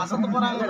அசந்து போறாங்க.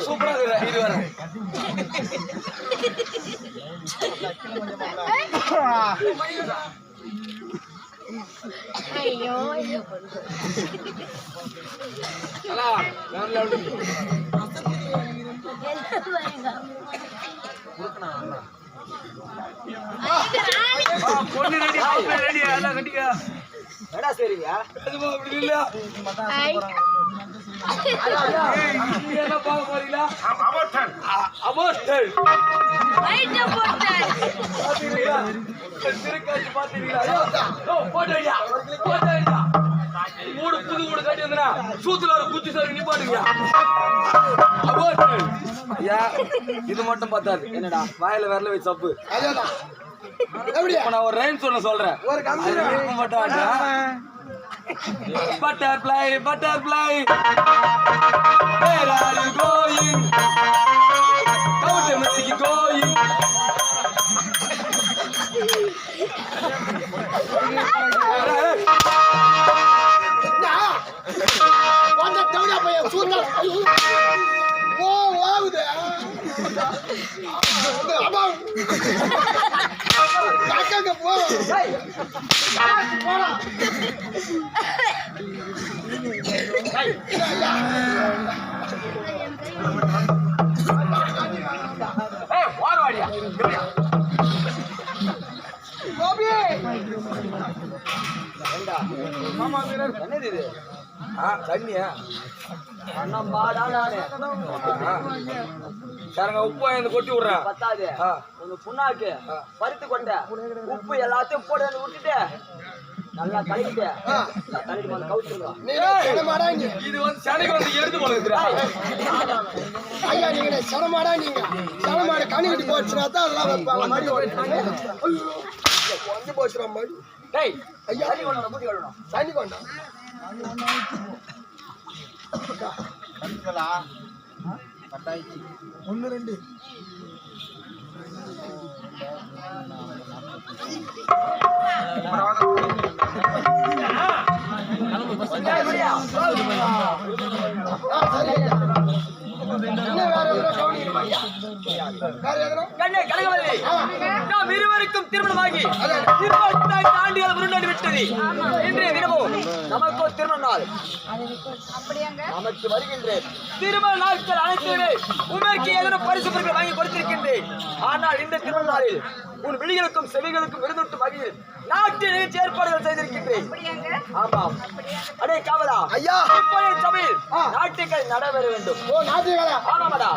சூப்பரா இது வர ஐயோ பொண்ணு ரெடி ரெடி எல்லாம் கட்டிக்க எடா சரிங்க அதுமா அப்படி இல்ல என்ன பாக்க போறீங்களா அமர்த்தன் அமர்த்தன் ரைட் போட்டேன் பாத்தீங்களா திருக்காட்சி பாத்தீங்களா போட்டேயா போட்டேயா மூணு புது மூணு கட்டி வந்தனா சூத்துல ஒரு குச்சி சார் நிப்பாட்டுங்க அமர்த்தன் ஐயா இது மட்டும் பத்தாது என்னடா வாயில விரல வச்சு சப்பு அதேதான் நான் ஒரு ரைம் சொல்றேன் ஒரு கம்பி மட்டும் butterfly butterfly where are you going count me going வந்த டவுனா போய் சூத்தா ஓ வாவுதே அம்மா காக்காங்க போ டேய் போடா ஏய் வாரவாடியா கோபி ஏண்டா மாமா வீரர் என்னது இது தண்ணியா அண்ணா பாடாடானே சாரங்க உப்பு வாங்கி கொட்டி விடுறேன் பத்தாது உங்க புண்ணாக்கு பருத்து கொண்ட உப்பு எல்லாத்தையும் போட்டு வந்து விட்டுட்டு நல்லா கழுவிட்டு கழுவிட்டு வந்து கவுத்துருங்க இது வந்து சனைக்கு வந்து எடுத்து போடுறா ஐயா நீங்க சனமாடா நீங்க சனமாட கண்ணு கட்டி போச்சுனா தான் அதெல்லாம் வைப்பாங்க மாதிரி வந்து போச்சுற மாதிரி டேய் ஐயா தண்ணி கொண்டா மூடி வரணும் தண்ணி கொண்டா கண்களா கட்டாயிச்சு 1 2 நாம் இருவருக்கும் திருமணமாகி 25 ஆண்டுகள் முன்னாடி விட்டது. இன்றைய தினமும் நமக்கு திருமண நாள். நமக்கு வருகின்ற திருமண நாட்கள் அனைத்துமே உமக்கு ஏதேனும் பரிசு பொருட்கள் வாங்கி கொடுத்திருக்கின்றேன். ஆனால் இந்த திருமண நாளில் உன் விழிகளுக்கும் செவிகளுக்கும் விருந்தூட்டும் வகையில் நாட்டு நிகழ்ச்சி ஏற்பாடுகள் செய்திருக்கின்றேன். ஆமாம் அடே காவலா ஐயா இப்போதைய சபையில் நாட்டுகள் நடைபெற வேண்டும். ஓ நாட்டுகளா ஆமாடா